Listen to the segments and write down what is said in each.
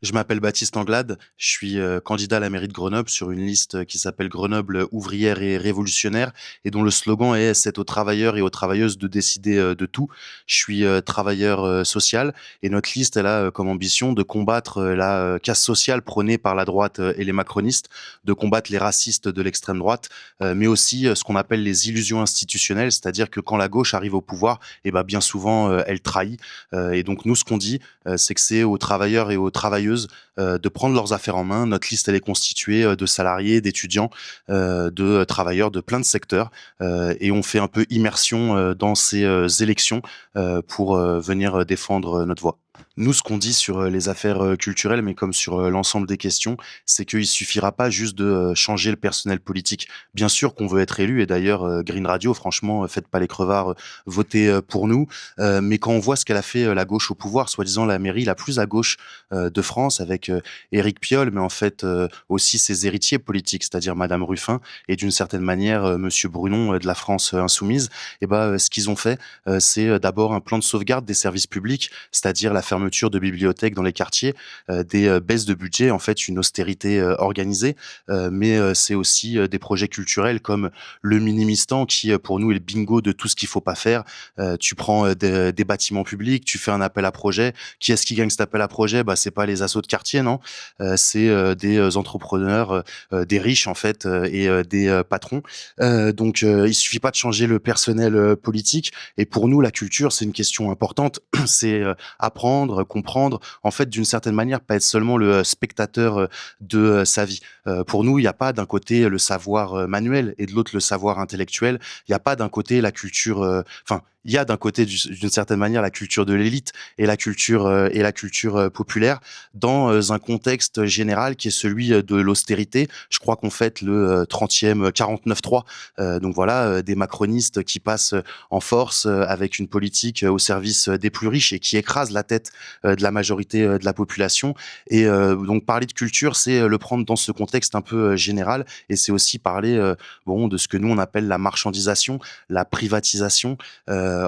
Je m'appelle Baptiste Anglade, je suis candidat à la mairie de Grenoble sur une liste qui s'appelle Grenoble ouvrière et révolutionnaire et dont le slogan est «C'est aux travailleurs et aux travailleuses de décider de tout». Je suis travailleur social et notre liste elle a comme ambition de combattre la casse sociale prônée par la droite et les macronistes, de combattre les racistes de l'extrême droite, mais aussi ce qu'on appelle les illusions institutionnelles, c'est-à-dire que quand la gauche arrive au pouvoir, et ben bien souvent elle trahit. Et donc nous ce qu'on dit, c'est que c'est aux travailleurs et aux travailleuses de prendre leurs affaires en main. Notre liste, elle est constituée de salariés, d'étudiants, de travailleurs de plein de secteurs. Et on fait un peu immersion dans ces élections pour venir défendre notre voix. Nous, ce qu'on dit sur les affaires culturelles, mais comme sur l'ensemble des questions, c'est qu'il suffira pas juste de changer le personnel politique. Bien sûr qu'on veut être élu, et d'ailleurs, Green Radio, franchement, faites pas les crevards, votez pour nous. Mais quand on voit ce qu'elle a fait la gauche au pouvoir, soi-disant la mairie la plus à gauche de France, avec Éric Piolle, mais en fait aussi ses héritiers politiques, c'est-à-dire Madame Ruffin et d'une certaine manière Monsieur Brunon de la France insoumise, et ben ce qu'ils ont fait, c'est d'abord un plan de sauvegarde des services publics, c'est-à-dire la fermeture de bibliothèques dans les quartiers, des baisses de budget, en fait une austérité organisée, mais c'est aussi des projets culturels comme le Minimistan qui pour nous est le bingo de tout ce qu'il faut pas faire. Tu prends des bâtiments publics, tu fais un appel à projet. Qui est-ce qui gagne cet appel à projet? Bah c'est pas les assos de quartier, non, c'est des entrepreneurs, des riches en fait, et des patrons. Donc il suffit pas de changer le personnel politique. Et pour nous, la culture, c'est une question importante. C'est apprendre, comprendre, en fait, d'une certaine manière, pas être seulement le spectateur de sa vie. Pour nous, il n'y a pas d'un côté le savoir manuel et de l'autre le savoir intellectuel. Il n'y a pas d'un côté la culture, enfin, il y a d'un côté d'une certaine manière la culture de l'élite et la culture populaire dans un contexte général qui est celui de l'austérité. Je crois qu'on fête le 30e 49-3. Donc voilà, des macronistes qui passent en force avec une politique au service des plus riches et qui écrasent la tête de la majorité de la population. Et donc parler de culture, c'est le prendre dans ce contexte un peu général, et c'est aussi parler bon de ce que nous on appelle la marchandisation, la privatisation.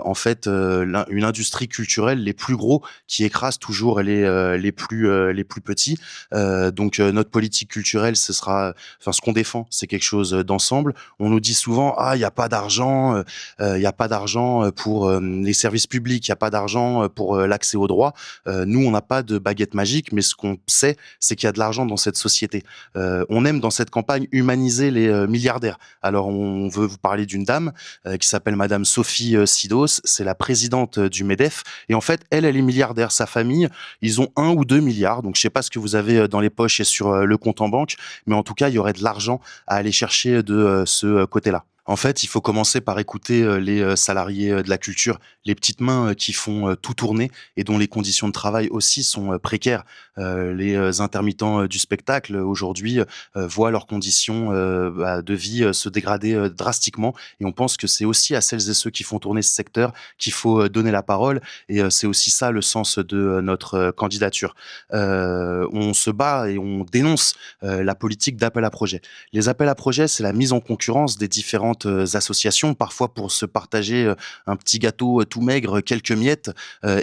En fait, une industrie culturelle, les plus gros qui écrasent toujours les plus petits. Donc notre politique culturelle, ce sera, enfin ce qu'on défend, c'est quelque chose d'ensemble. On nous dit souvent ah il y a pas d'argent, il y a pas d'argent pour les services publics, il y a pas d'argent pour l'accès aux droits. Nous on n'a pas de baguette magique, mais ce qu'on sait, c'est qu'il y a de l'argent dans cette société. On aime dans cette campagne humaniser les milliardaires. Alors on veut vous parler d'une dame qui s'appelle Madame Sophie Sidos, c'est la présidente du MEDEF, et en fait elle est milliardaire, sa famille, ils ont 1 ou 2 milliards, donc je sais pas ce que vous avez dans les poches et sur le compte en banque, mais en tout cas il y aurait de l'argent à aller chercher de ce côté-là. En fait, il faut commencer par écouter les salariés de la culture, les petites mains qui font tout tourner et dont les conditions de travail aussi sont précaires. Les intermittents du spectacle aujourd'hui voient leurs conditions de vie se dégrader drastiquement, et on pense que c'est aussi à celles et ceux qui font tourner ce secteur qu'il faut donner la parole, et c'est aussi ça le sens de notre candidature. On se bat et on dénonce la politique d'appel à projet. Les appels à projets, c'est la mise en concurrence des différentes associations, parfois pour se partager un petit gâteau tout maigre, quelques miettes.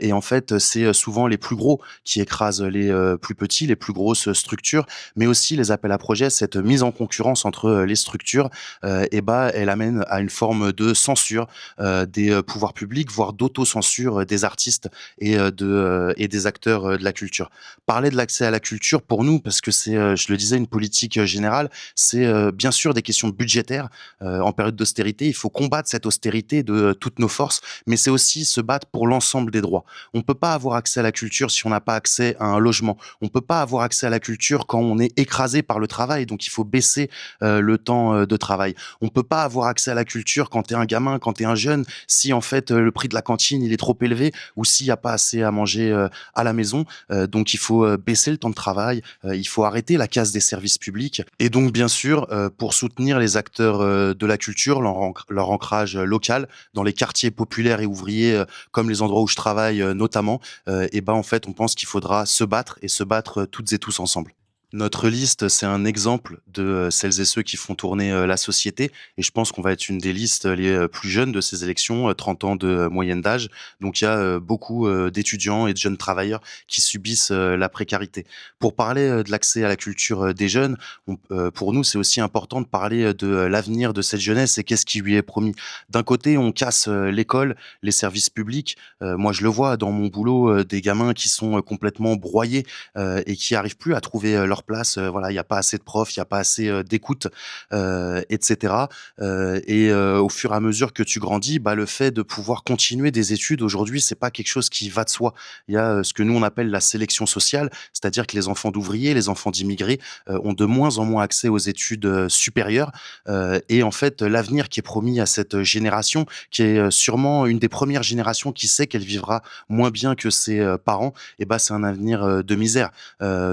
Et en fait, c'est souvent les plus gros qui écrasent les plus petits, les plus grosses structures. Mais aussi les appels à projets, cette mise en concurrence entre les structures, et bah, elle amène à une forme de censure des pouvoirs publics, voire d'autocensure des artistes et des acteurs de la culture. Parler de l'accès à la culture, pour nous, parce que c'est, je le disais, une politique générale, c'est bien sûr des questions budgétaires. En période d'austérité, il faut combattre cette austérité de toutes nos forces, mais c'est aussi se battre pour l'ensemble des droits. On peut pas avoir accès à la culture si on n'a pas accès à un logement. On peut pas avoir accès à la culture quand on est écrasé par le travail, donc il faut baisser le temps de travail. On peut pas avoir accès à la culture quand tu es un gamin, quand tu es un jeune, si en fait le prix de la cantine il est trop élevé, ou s'il y a pas assez à manger à la maison. Donc il faut baisser le temps de travail, il faut arrêter la casse des services publics, et donc bien sûr pour soutenir les acteurs de la culture, leur ancrage local dans les quartiers populaires et ouvriers, comme les endroits où je travaille notamment, et ben en fait on pense qu'il faudra se battre, et se battre toutes et tous ensemble. Notre liste, c'est un exemple de, celles et ceux qui font tourner, la société et je pense qu'on va être une des listes les, plus jeunes de ces élections, 30 ans de moyenne d'âge. Donc il y a, beaucoup, d'étudiants et de jeunes travailleurs qui subissent, la précarité. Pour parler, de l'accès à la culture, des jeunes, pour nous, c'est aussi important de parler, de, l'avenir de cette jeunesse et qu'est-ce qui lui est promis. D'un côté, on casse, l'école, les services publics. Moi, je le vois dans mon boulot, des gamins qui sont, complètement broyés et qui arrivent plus à trouver, leur place. Voilà, il y a pas assez de profs, il y a pas assez, d'écoute, et cetera. Au fur et à mesure que tu grandis, bah, le fait de pouvoir continuer des études aujourd'hui, c'est pas quelque chose qui va de soi. Il y a, ce que nous on appelle la sélection sociale, c'est-à-dire que les enfants d'ouvriers, les enfants d'immigrés, ont de moins en moins accès aux études, supérieures, et en fait, l'avenir qui est promis à cette génération, qui est, sûrement une des premières générations qui sait qu'elle vivra moins bien que ses, parents, et bah, c'est un avenir, de misère.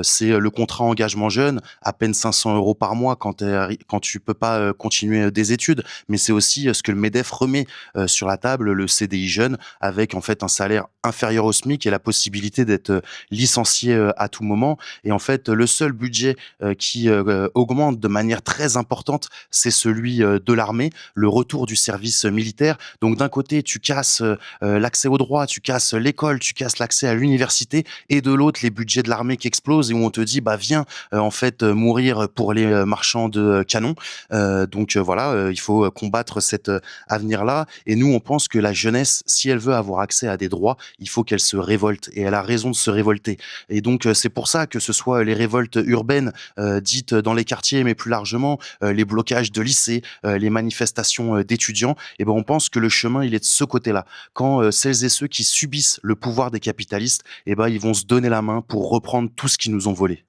C'est le contrat engagement jeune, à peine 500 € par mois quand tu peux pas, continuer, des études. Mais c'est aussi, ce que le MEDEF remet, sur la table, le CDI jeune, avec en fait un salaire inférieur au SMIC et la possibilité d'être, licencié, à tout moment. Et en fait, le seul budget, qui, augmente de manière très importante, c'est celui, de l'armée, le retour du service, militaire. Donc d'un côté, tu casses, l'accès aux droits, tu casses l'école, tu casses l'accès à l'université et de l'autre les budgets de l'armée qui explosent et où on te dit bah viens en fait mourir pour les marchands de canons. Voilà, il faut combattre cet avenir là et nous on pense que la jeunesse, si elle veut avoir accès à des droits, il faut qu'elle se révolte et elle a raison de se révolter. Et donc c'est pour ça que ce soit les révoltes urbaines dites dans les quartiers mais plus largement les blocages de lycées, les manifestations d'étudiants, et ben on pense que le chemin il est de ce côté-là. Quand celles et ceux qui subissent le pouvoir des capitalistes, eh ben, ils vont se donner la main pour reprendre tout ce qu'ils nous ont volé.